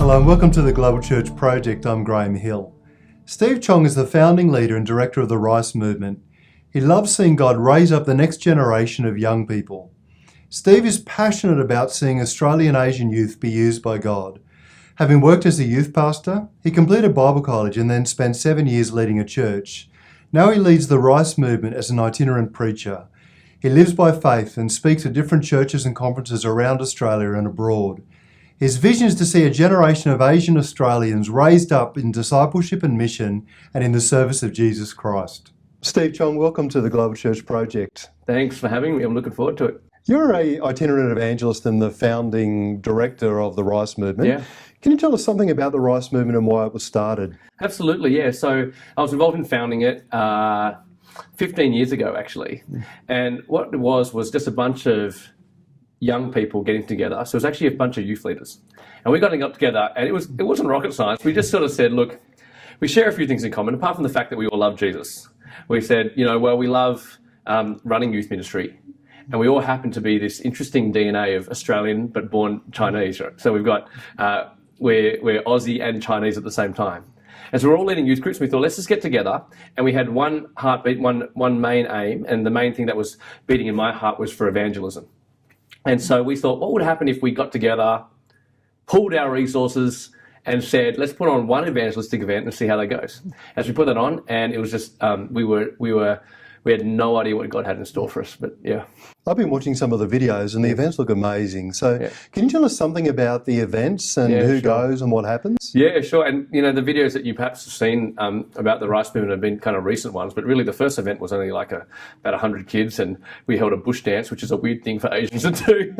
Hello and welcome to the Global Church Project. I'm Graham Hill. Steve Chong is the founding leader and director of the Rice Movement. He loves seeing God raise up the next generation of young people. Steve is passionate about seeing Australian Asian youth be used by God. Having worked as a youth pastor, he completed Bible college and then spent 7 years leading a church. Now he leads the Rice Movement as an itinerant preacher. He lives by faith and speaks at different churches and conferences around Australia and abroad. His vision is to see a generation of Asian Australians raised up in discipleship and mission and in the service of Jesus Christ. Steve Chong, welcome to the Global Church Project. Thanks for having me. I'm looking forward to it. You're an itinerant evangelist and the founding director of the Rice Movement. Yeah. Can you tell us something about the Rice Movement and why it was started? Absolutely, yeah. So I was involved in founding it 15 years ago, actually. And what it was just a bunch of young people getting together. So it was actually a bunch of youth leaders. And we got together, and it wasn't rocket science. We just sort of said, look, we share a few things in common, apart from the fact that we all love Jesus. We said, we love running youth ministry. And we all happen to be this interesting DNA of Australian, but born Chinese. Right? So we've got, we're Aussie and Chinese at the same time. And so we're all leading youth groups. We thought, let's just get together. And we had one heartbeat, one main aim. And the main thing that was beating in my heart was for evangelism. And so we thought, what would happen if we got together, pooled our resources, and said, let's put on one evangelistic event and see how that goes. As we put that on, and it was just, we had no idea what God had in store for us, but yeah. I've been watching some of the videos and the events look amazing. So Can you tell us something about the events and who goes and what happens? Yeah, sure. And the videos that you perhaps have seen about the Rice Movement have been kind of recent ones, but really the first event was only like about 100 kids, and we held a bush dance, which is a weird thing for Asians to do.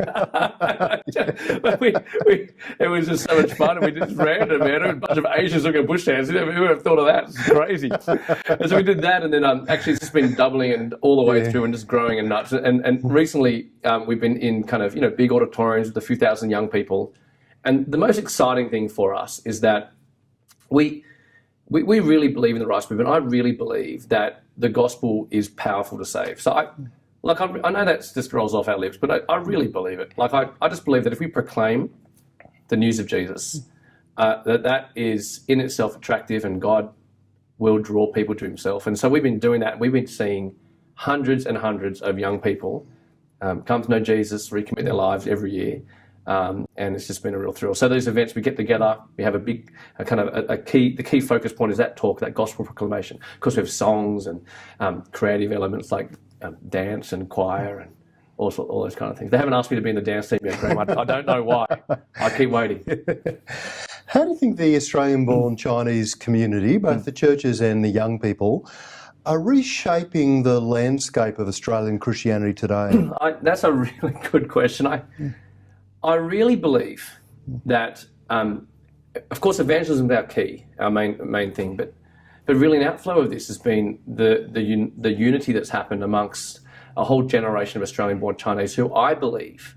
But it was just so much fun, and we just random, man. A bunch of Asians doing a bush dance. Who would have thought of that? It's crazy. And so we did that, and then actually it's just been doubling and all the way through and just growing and nuts. And recently we've been in kind of big auditoriums with a few thousand young people, and the most exciting thing for us is that we really believe in the Rice Movement. I really believe that the gospel is powerful to save. So I know that just rolls off our lips, but I really believe it. I just believe that if we proclaim the news of Jesus, that is in itself attractive, and God will draw people to himself. And so we've been doing that. We've been seeing hundreds and hundreds of young people come to know Jesus, recommit their lives every year. And it's just been a real thrill. So those events, we get together, we have a big, the key focus point is that talk, that gospel proclamation. Of course, we have songs and creative elements like dance and choir and all those kind of things. They haven't asked me to be in the dance team yet, Graham. I don't know why. I keep waiting. How do you think the Australian-born Chinese community, both the churches and the young people, are reshaping the landscape of Australian Christianity today? That's a really good question. I really believe that, of course, evangelism is our key, our main thing, but really an outflow of this has been the unity that's happened amongst a whole generation of Australian-born Chinese who I believe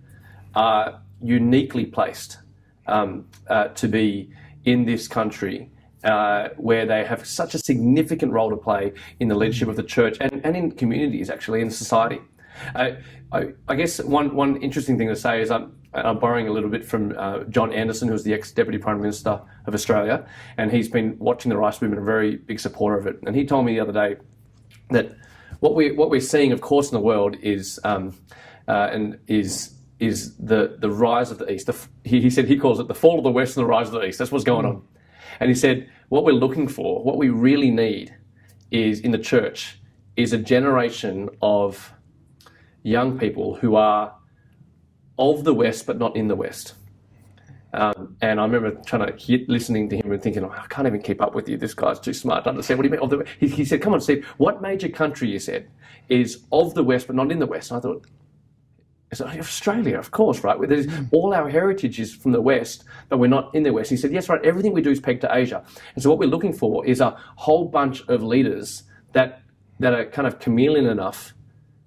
are uniquely placed to be in this country, where they have such a significant role to play in the leadership of the church and in communities, actually, in society. I guess one interesting thing to say is I'm borrowing a little bit from John Anderson, who's the ex-Deputy Prime Minister of Australia, and he's been watching the Rice Movement, a very big supporter of it. And he told me the other day that what we're seeing, of course, in the world is the rise of the East. He said he calls it the fall of the West and the rise of the East. That's what's going on. And he said what we're looking for, what we really need is in the church is a generation of young people who are of the West but not in the West. And I remember listening to him and thinking, I can't even keep up with you. This guy's too smart to understand what he meant. He said, come on, Steve, what major country, you said, is of the West but not in the West? And I thought, it's Australia, of course, right? All our heritage is from the West, but we're not in the West. He said, yes, right, everything we do is pegged to Asia. And so what we're looking for is a whole bunch of leaders that are kind of chameleon enough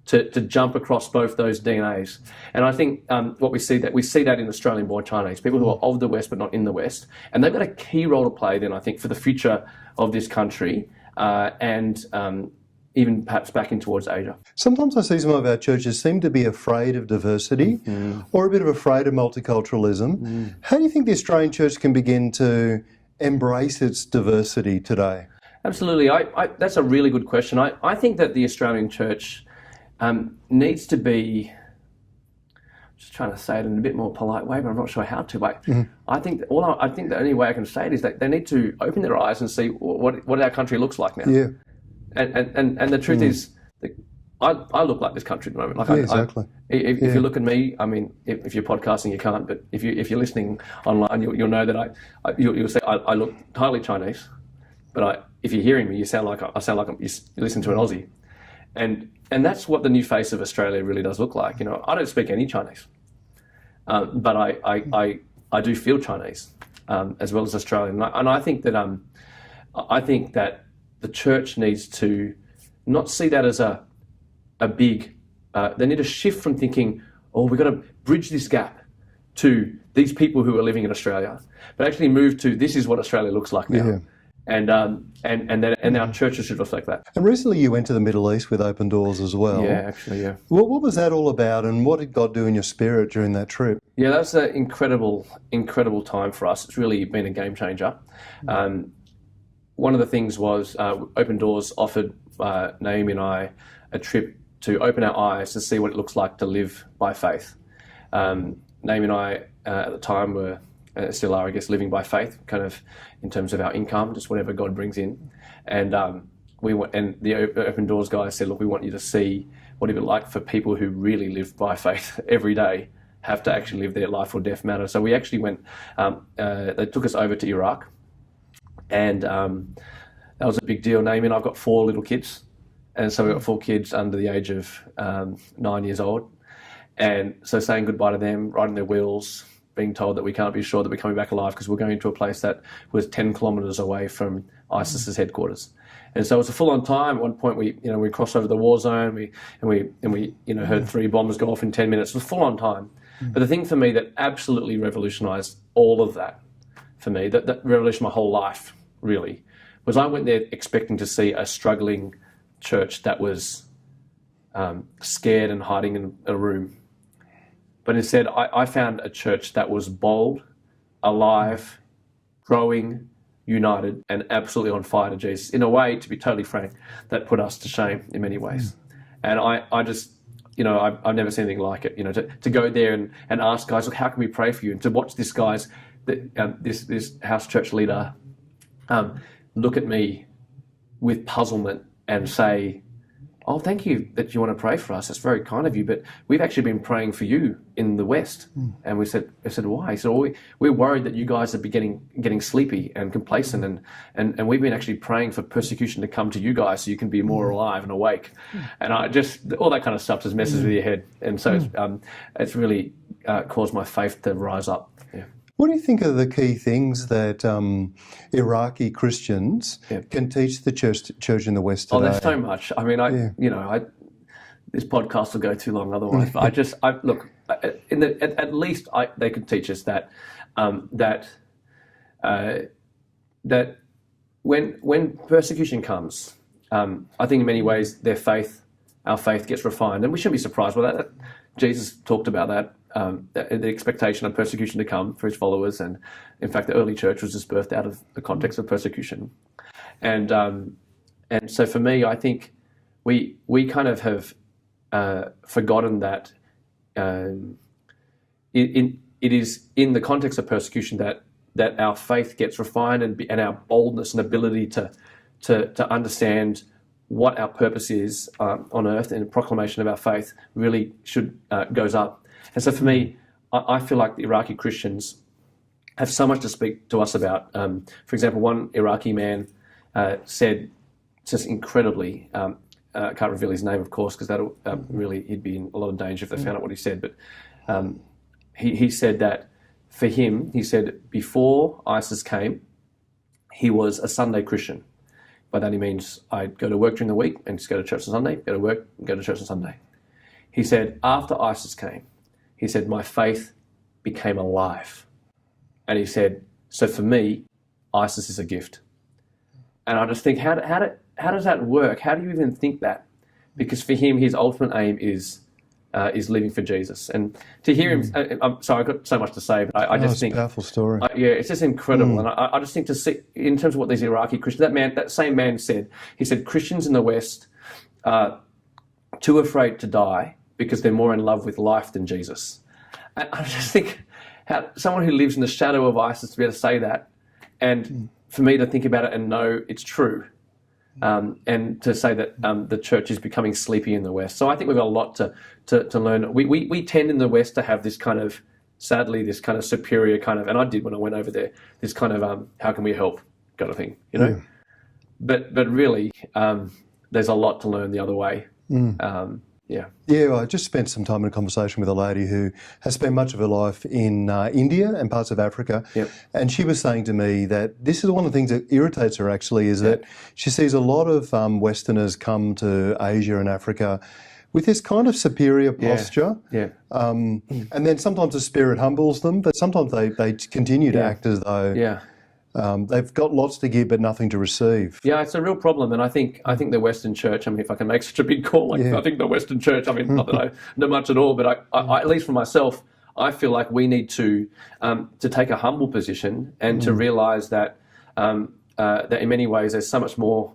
to jump across both those DNAs. And I think what we see that in Australian-born Chinese, people who are of the West but not in the West. And they've got a key role to play then, I think, for the future of this country. And even perhaps back in towards Asia. Sometimes I see some of our churches seem to be afraid of diversity or a bit of afraid of multiculturalism. How do you think the Australian church can begin to embrace its diversity today? Absolutely. That's a really good question. I think that the Australian church needs to be, just trying to say it in a bit more polite way, but I'm not sure how to. I think the only way I can say it is that they need to open their eyes and see what our country looks like now. Yeah. And the truth is, I look like this country at the moment. Like Exactly. If you look at me, I mean, if you're podcasting, you can't. But if you're listening online, you'll know that you'll say I look entirely Chinese. But if you're hearing me, I sound like you listen to an Aussie, and that's what the new face of Australia really does look like. You know, I don't speak any Chinese, but I do feel Chinese as well as Australian, and I think that the church needs to not see that as a big. They need to shift from thinking, oh, we've got to bridge this gap to these people who are living in Australia, but actually move to this is what Australia looks like now. Yeah. And our churches should reflect that. And recently you went to the Middle East with Open Doors as well. Yeah, actually, yeah. What was that all about, and what did God do in your spirit during that trip? Yeah, that's an incredible time for us. It's really been a game changer. One of the things was Open Doors offered Naomi and I a trip to open our eyes to see what it looks like to live by faith. Naomi and I at the time were, still are, I guess, living by faith, kind of in terms of our income, just whatever God brings in. And the Open Doors guys said, look, we want you to see what it would be like for people who really live by faith every day, have to actually live their life or death matter. So we actually went, they took us over to Iraq, and that was a big deal. Naomi and I've got 4 little kids, and so we've got 4 kids under the age of 9 years old. And so saying goodbye to them, riding their wheels, being told that we can't be sure that we're coming back alive because we're going to a place that was 10 kilometres away from ISIS's headquarters. And so it was a full-on time. At one point, we crossed over the war zone. We heard 3 bombs go off in 10 minutes. It was full-on time. But the thing for me that absolutely revolutionised all of that, for me, that revolutionised my whole life, really, was I went there expecting to see a struggling church that was scared and hiding in a room. But instead, I found a church that was bold, alive, growing, united, and absolutely on fire to Jesus. In a way, to be totally frank, that put us to shame in many ways. And I just, I've never seen anything like it. To go there and ask guys, look, how can we pray for you? And to watch this guy's, this house church leader look at me with puzzlement and say, oh, thank you that you want to pray for us. That's very kind of you, but we've actually been praying for you in the West. And I said, why? He said, well, we're worried that you guys are getting sleepy and complacent, and we've been actually praying for persecution to come to you guys so you can be more alive and awake. And I just, all that kind of stuff just messes with your head. And so it's really caused my faith to rise up. Yeah. What do you think are the key things that Iraqi Christians can teach the church in the West today? Oh, there's so much. I mean, this podcast will go too long otherwise. But at least they could teach us that that when persecution comes, I think in many ways our faith gets refined, and we shouldn't be surprised by that. Jesus talked about that. The expectation of persecution to come for his followers, and in fact the early church was just birthed out of the context of persecution, and so for me, I think we kind of have forgotten that it is in the context of persecution that our faith gets refined, and our boldness and ability to understand what our purpose is on earth and proclamation of our faith really goes up. And so for me, I feel like the Iraqi Christians have so much to speak to us about. For example, one Iraqi man said, just incredibly, can't reveal his name, of course, because that'll he'd be in a lot of danger if they found out what he said. But he said that for him, he said before ISIS came, he was a Sunday Christian. By that he means I'd go to work during the week and just go to church on Sunday, go to work and go to church on Sunday. He said after ISIS came, he said, my faith became alive. And he said, so for me, ISIS is a gift. And I just think, how that work? How do you even think that? Because for him, his ultimate aim is living for Jesus. And to hear him, I'm sorry, I've got so much to say, but I just think, powerful story. Yeah, it's just incredible. And I just think to see, in terms of what these Iraqi Christians, that same man said, he said, Christians in the West are too afraid to die because they're more in love with life than Jesus. And I just think how someone who lives in the shadow of ISIS to be able to say that, and for me to think about it and know it's true. And to say that the church is becoming sleepy in the West. So I think we've got a lot to learn. We tend in the West to have this kind of, sadly, this kind of superior kind of, and I did when I went over there, this kind of how can we help kind of thing, you know? But really, there's a lot to learn the other way. Yeah, I just spent some time in a conversation with a lady who has spent much of her life in India and parts of Africa. Yep. And she was saying to me that this is one of the things that irritates her actually, is that she sees a lot of Westerners come to Asia and Africa with this kind of superior posture. And then sometimes the spirit humbles them, but sometimes they continue to act as though they've got lots to give but nothing to receive. Yeah, it's a real problem, and I think the Western Church. I mean, if I can make such a big call, I think the Western Church. I mean, not that I know much at all, but I at least for myself, I feel like we need to take a humble position and to realise that that in many ways there's so much to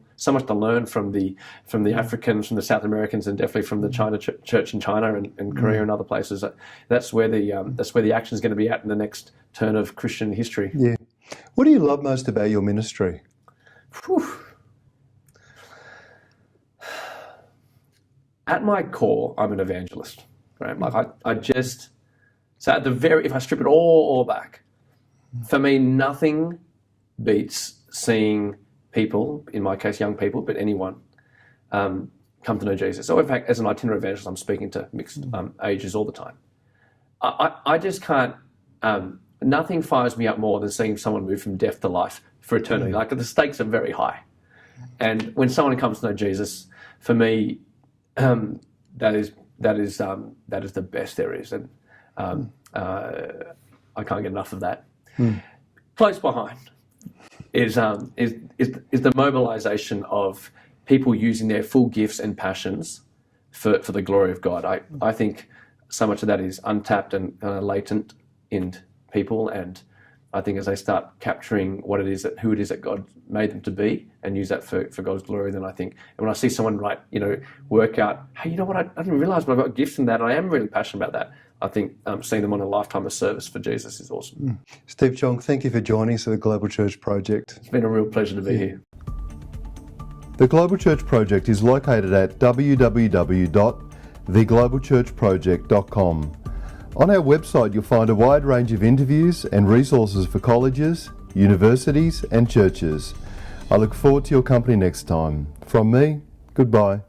learn from the Africans, from the South Americans, and definitely from the China Church in China and Korea and other places. That's where the action is going to be at in the next turn of Christian history. Yeah. What do you love most about your ministry? At my core, I'm an evangelist. Right? Like if I strip it all back, for me, nothing beats seeing people, in my case, young people, but anyone, come to know Jesus. So in fact, as an itinerant evangelist, I'm speaking to mixed ages all the time. I just can't. Nothing fires me up more than seeing someone move from death to life for eternity. Like, the stakes are very high. And when someone comes to know Jesus, for me, that is the best there is. And I can't get enough of that. Close behind is the mobilization of people using their full gifts and passions for the glory of God. I think so much of that is untapped and latent in people, and I think as they start capturing who it is that God made them to be and use that for God's glory, then I think, and when I see someone work out, hey, you know what, I didn't realise, but I've got gifts in that, and I am really passionate about that. I think seeing them on a lifetime of service for Jesus is awesome. Steve Chong, thank you for joining us at the Global Church Project. It's been a real pleasure to be here. The Global Church Project is located at www.theglobalchurchproject.com. On our website, you'll find a wide range of interviews and resources for colleges, universities, and churches. I look forward to your company next time. From me, goodbye.